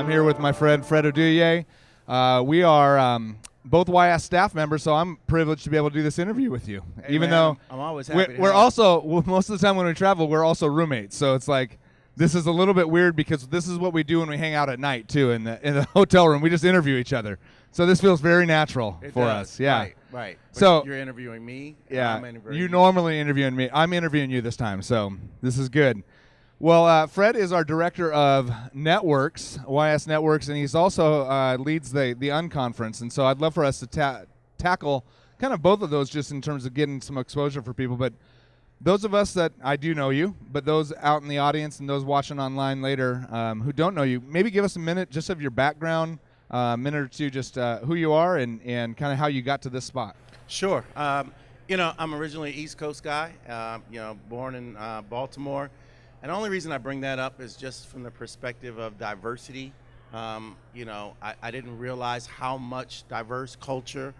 I'm here with my friend Fred Oduyoye. We are both YS staff members, so I'm privileged to be able to do this interview with you. Hey, Even man, though I'm always happy to we're help. also, well, most of the time when we travel, we're also roommates. So it's like, this is a little bit weird because this is what we do when we hang out at night too in the hotel room. We just interview each other. So this feels very natural It for does. us. Yeah. Right. But So- you're interviewing me. and Yeah. I'm interviewing You normally interviewing me. I'm interviewing you this time, so this is good. Well, Fred is our director of networks, YS Networks, and he's also leads the Unconference. And so I'd love for us to tackle kind of both of those just in terms of getting some exposure for people. But those of us that I do know you, but those out in the audience and those watching online later who don't know you, maybe give us a minute just of your background, a minute or two, just who you are and kind of how you got to this spot. Sure. I'm originally an East Coast guy, born in Baltimore. And the only reason I bring that up is just from the perspective of diversity. I didn't realize how much diverse culture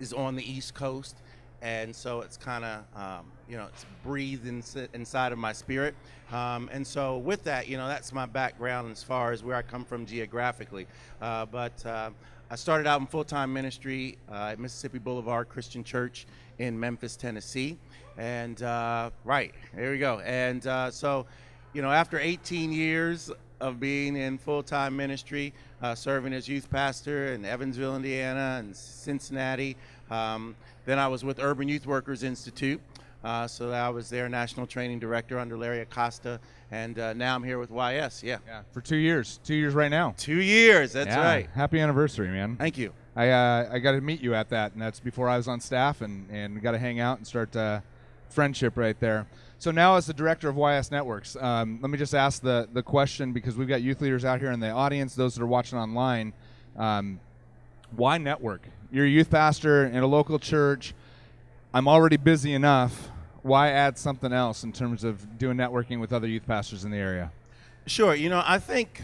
is on the East Coast. And so it's kind of, it's breathed inside of my spirit. And so with that, that's my background as far as where I come from geographically. But I started out in full-time ministry at Mississippi Boulevard Christian Church in Memphis, Tennessee. And right, there we go. And so, after 18 years of being in full-time ministry, serving as youth pastor in Evansville, Indiana, and Cincinnati, then I was with Urban Youth Workers Institute. So I was their national training director under Larry Acosta, and now I'm here with YS. Yeah, For 2 years. 2 years right now. 2 years. That's Yeah. right. Happy anniversary, man. Thank you. I got to meet you at that, and that's before I was on staff, and we got to hang out and start friendship right there. So now as the director of YS Networks, let me just ask the question, because we've got youth leaders out here in the audience, those that are watching online. Why network? You're a youth pastor in a local church. I'm already busy enough. Why add something else in terms of doing networking with other youth pastors in the area? Sure. I think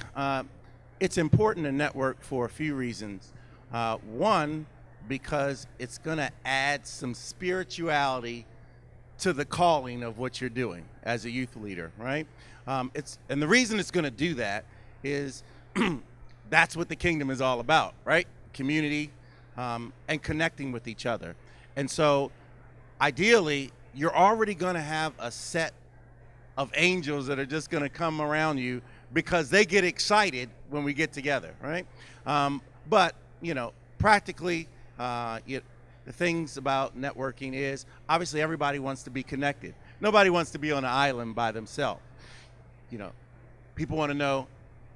it's important to network for a few reasons. One, because it's going to add some spirituality to the calling of what you're doing as a youth leader, right? And the reason it's going to do that is that's what the kingdom is all about, right? Community and connecting with each other. And so ideally, you're already going to have a set of angels that are just going to come around you because they get excited when we get together, right? But, practically, the things about networking is obviously everybody wants to be connected. Nobody wants to be on an island by themselves. People want to know,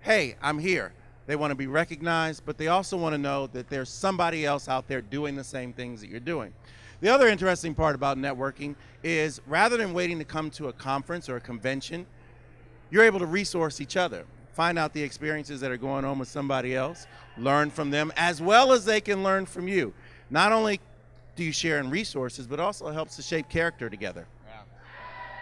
hey, I'm here. They want to be recognized, but they also want to know that there's somebody else out there doing the same things that you're doing. The other interesting part about networking is rather than waiting to come to a conference or a convention, you're able to resource each other, find out the experiences that are going on with somebody else, learn from them, as well as they can learn from you. Not only do you share in resources, but also it helps to shape character together.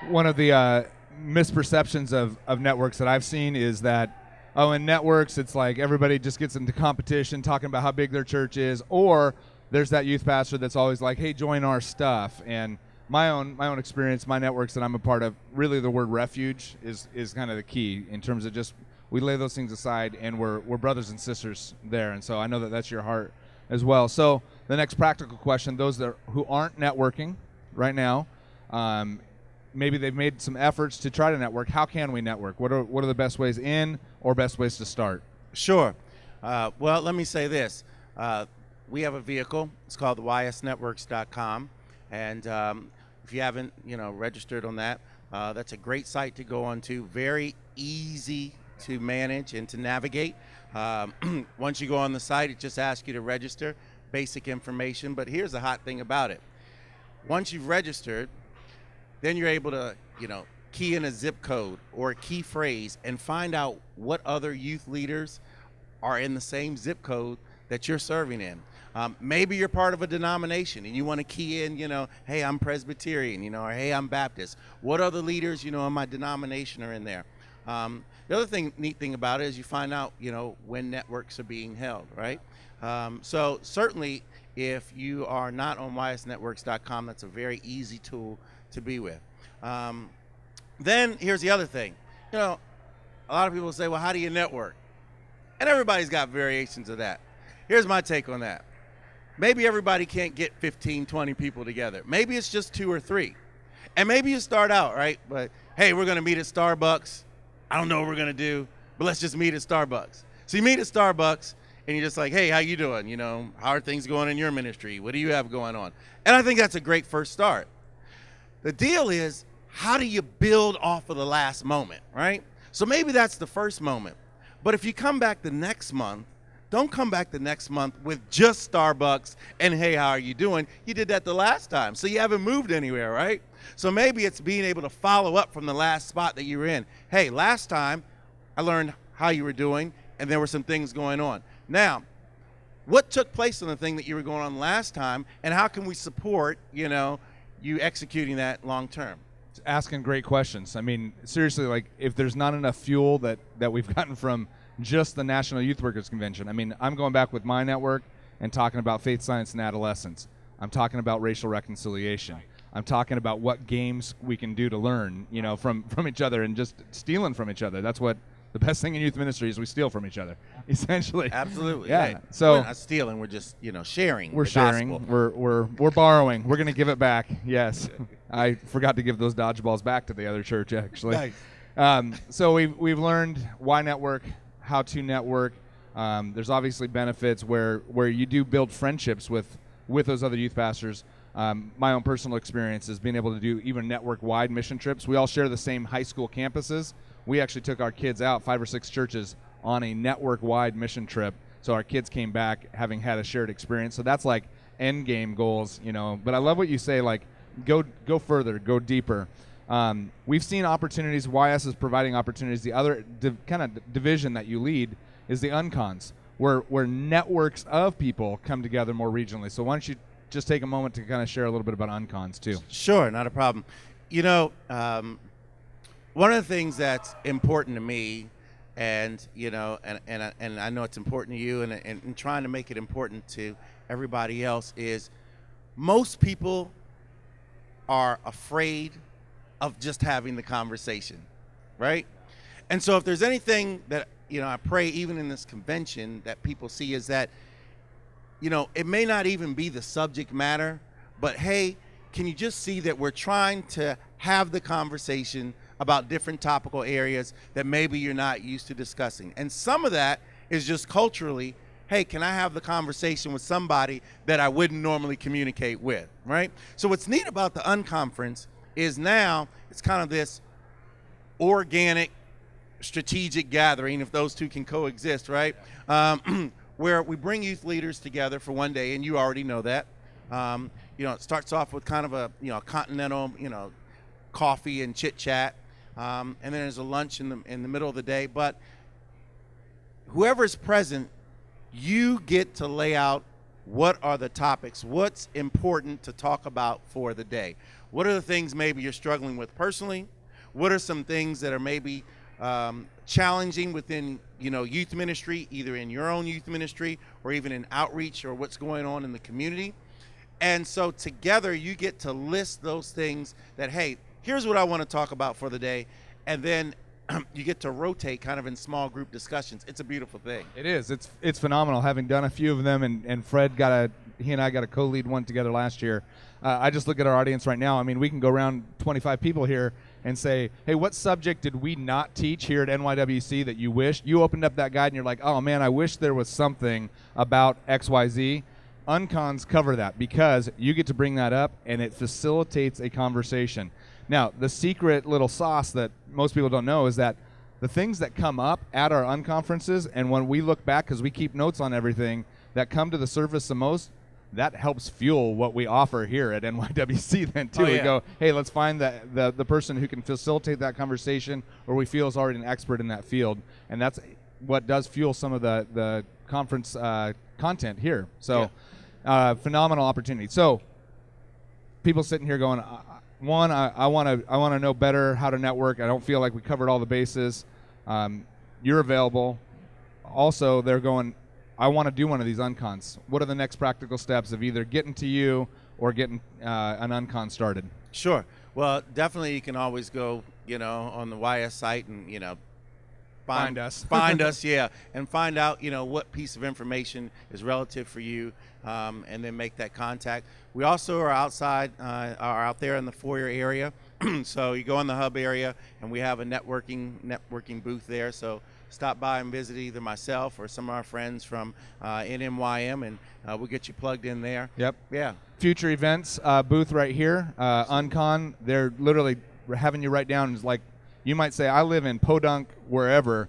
One of the misperceptions of networks that I've seen is that, in networks, it's like everybody just gets into competition talking about how big their church is, or there's that youth pastor that's always like, hey, join our stuff. And my own experience, my networks that I'm a part of, really the word refuge is kind of the key in terms of just we lay those things aside and we're brothers and sisters there. And so I know that that's your heart as well. So the next practical question, those who aren't networking right now, maybe they've made some efforts to try to network. How can we network? What are the best ways in or best ways to start? Sure. Well, let me say this. We have a vehicle. It's called the ysnetworks.com. And if you haven't, registered on that, that's a great site to go on to. Very easy to manage and to navigate. Once you go on the site, it just asks you to register, basic information. But here's the hot thing about it. Once you've registered, then you're able to, key in a zip code or a key phrase and find out what other youth leaders are in the same zip code that you're serving in. Maybe you're part of a denomination and you want to key in, hey, I'm Presbyterian, or hey, I'm Baptist. What other leaders, in my denomination are in there? The other neat thing about it is you find out, when networks are being held, right? So certainly if you are not on ysnetworks.com, that's a very easy tool to be with. Then here's the other thing. A lot of people say, well, how do you network? And everybody's got variations of that. Here's my take on that. Maybe everybody can't get 15, 20 people together. Maybe it's just 2 or 3. And maybe you start out, right? But, hey, we're going to meet at Starbucks. I don't know what we're going to do, but let's just meet at Starbucks. So you meet at Starbucks, and you're just like, hey, how you doing? You know, how are things going in your ministry? What do you have going on? And I think that's a great first start. The deal is, how do you build off of the last moment, right? So maybe that's the first moment. But if you come back the next month, don't come back the next month with just Starbucks and, hey, how are you doing? You did that the last time, so you haven't moved anywhere, right? So maybe it's being able to follow up from the last spot that you were in. Hey, last time I learned how you were doing, and there were some things going on. Now, what took place on the thing that you were going on last time, and how can we support, you executing that long term? Asking great questions. I mean, seriously, like if there's not enough fuel that we've gotten from just the National Youth Workers Convention. I mean, I'm going back with my network and talking about faith, science, and adolescence. I'm talking about racial reconciliation. I'm talking about what games we can do to learn, from each other and just stealing from each other. That's what the best thing in youth ministry is. We steal from each other, essentially. Absolutely. Yeah. Hey, So we're not stealing. We're just, sharing. we're the sharing. gospel. We're borrowing. We're going to give it back. Yes. I forgot to give those dodgeballs back to the other church, actually. Nice. So we've learned why network, how to network. There's obviously benefits where you do build friendships with those other youth pastors. My own personal experience is being able to do even network-wide mission trips. We all share the same high school campuses. We actually took our kids out, 5 or 6 churches, on a network-wide mission trip. So our kids came back having had a shared experience. So that's like end game goals, But I love what you say, like go further, go deeper. We've seen opportunities. YS is providing opportunities. The other kind of division that you lead is the Uncons, where networks of people come together more regionally. So why don't you just take a moment to kind of share a little bit about Uncons too? Sure, not a problem. One of the things that's important to me, and and I know it's important to you, and trying to make it important to everybody else, is most people are afraid of just having the conversation, right? And so if there's anything that I pray even in this convention that people see is that it may not even be the subject matter, but hey, can you just see that we're trying to have the conversation about different topical areas that maybe you're not used to discussing? And some of that is just culturally, hey, can I have the conversation with somebody that I wouldn't normally communicate with, right? So what's neat about the Unconference is now it's kind of this organic, strategic gathering, if those two can coexist, right? Where we bring youth leaders together for one day, and you already know that. It starts off with kind of a continental, coffee and chit chat, and then there's a lunch in the middle of the day. But whoever's present, you get to lay out what are the topics, what's important to talk about for the day. What are the things maybe you're struggling with personally? What are some things that are maybe challenging within youth ministry, either in your own youth ministry or even in outreach or what's going on in the community? And so together you get to list those things that, hey, here's what I want to talk about for the day, and then you get to rotate kind of in small group discussions. It's a beautiful thing. It is. It's phenomenal. Having done a few of them, and Fred he and I got a co-lead one together last year. I just look at our audience right now. I mean, we can go around 25 people here and say, hey, what subject did we not teach here at NYWC that you wish? You opened up that guide and you're like, oh man, I wish there was something about XYZ. Uncons cover that because you get to bring that up and it facilitates a conversation. Now, the secret little sauce that most people don't know is that the things that come up at our unconferences, and when we look back, because we keep notes on everything, that come to the surface the most, that helps fuel what we offer here at NYWC then too. Oh, yeah. We go, hey, let's find the person who can facilitate that conversation or we feel is already an expert in that field. And that's what does fuel some of the conference content here. So phenomenal opportunity. So people sitting here going, one, I want to know better how to network. I don't feel like we covered all the bases. You're available. Also, they're going, I want to do one of these uncons. What are the next practical steps of either getting to you or getting an uncon started? Sure. Well, definitely you can always go, on the YS site and, Find us. Find us, yeah, and find out, what piece of information is relative for you, and then make that contact. We also are are out there in the foyer area. So you go in the hub area, and we have a networking booth there. So stop by and visit either myself or some of our friends from NMYM, and we'll get you plugged in there. Yep. Yeah. Future events booth right here, Uncon. They're literally having you write down. It's like you might say, I live in Podunk, wherever.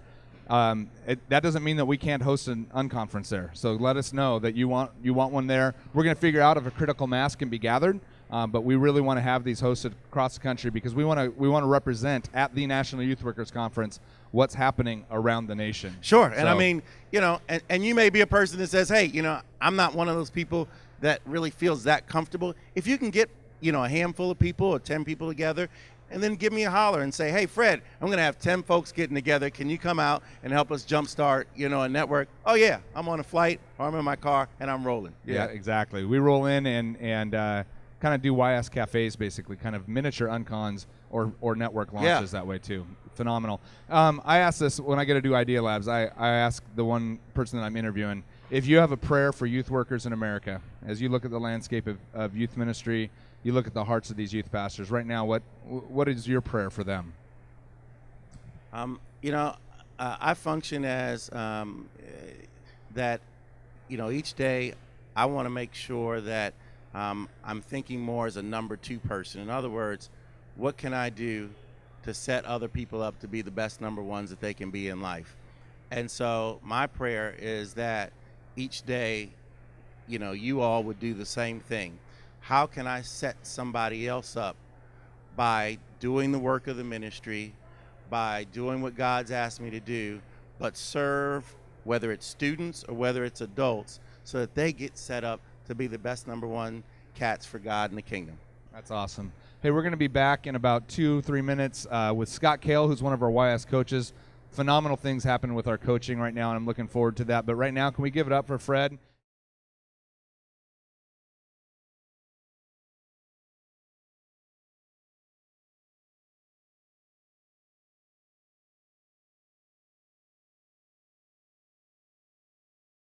That doesn't mean that we can't host an unconference there. So let us know that you want one there. We're going to figure out if a critical mass can be gathered, but we really want to have these hosted across the country because we want to represent at the National Youth Workers Conference what's happening around the nation. Sure, and I mean, and you may be a person that says, hey, I'm not one of those people that really feels that comfortable. If you can get, a handful of people or 10 people together, and then give me a holler and say, hey, Fred, I'm going to have 10 folks getting together. Can you come out and help us jumpstart, a network? Oh, yeah, I'm on a flight or I'm in my car and I'm rolling. Yeah, exactly. We roll in and kind of do YS cafes, basically, kind of miniature uncons or network launches that way, too. Phenomenal. I ask this when I get to do Idea Labs. I ask the one person that I'm interviewing, if you have a prayer for youth workers in America, as you look at the landscape of youth ministry, you look at the hearts of these youth pastors right now, what is your prayer for them? I function as that, each day I want to make sure that I'm thinking more as a number two person. In other words, what can I do to set other people up to be the best number ones that they can be in life? And so my prayer is that each day, you all would do the same thing. How can I set somebody else up by doing the work of the ministry, by doing what God's asked me to do, but serve, whether it's students or whether it's adults, so that they get set up to be the best number one cats for God in the kingdom. That's awesome. Hey, we're going to be back in about 2-3 minutes with Scott Kale, who's one of our YS coaches. Phenomenal things happening with our coaching right now, and I'm looking forward to that. But right now, can we give it up for Fred?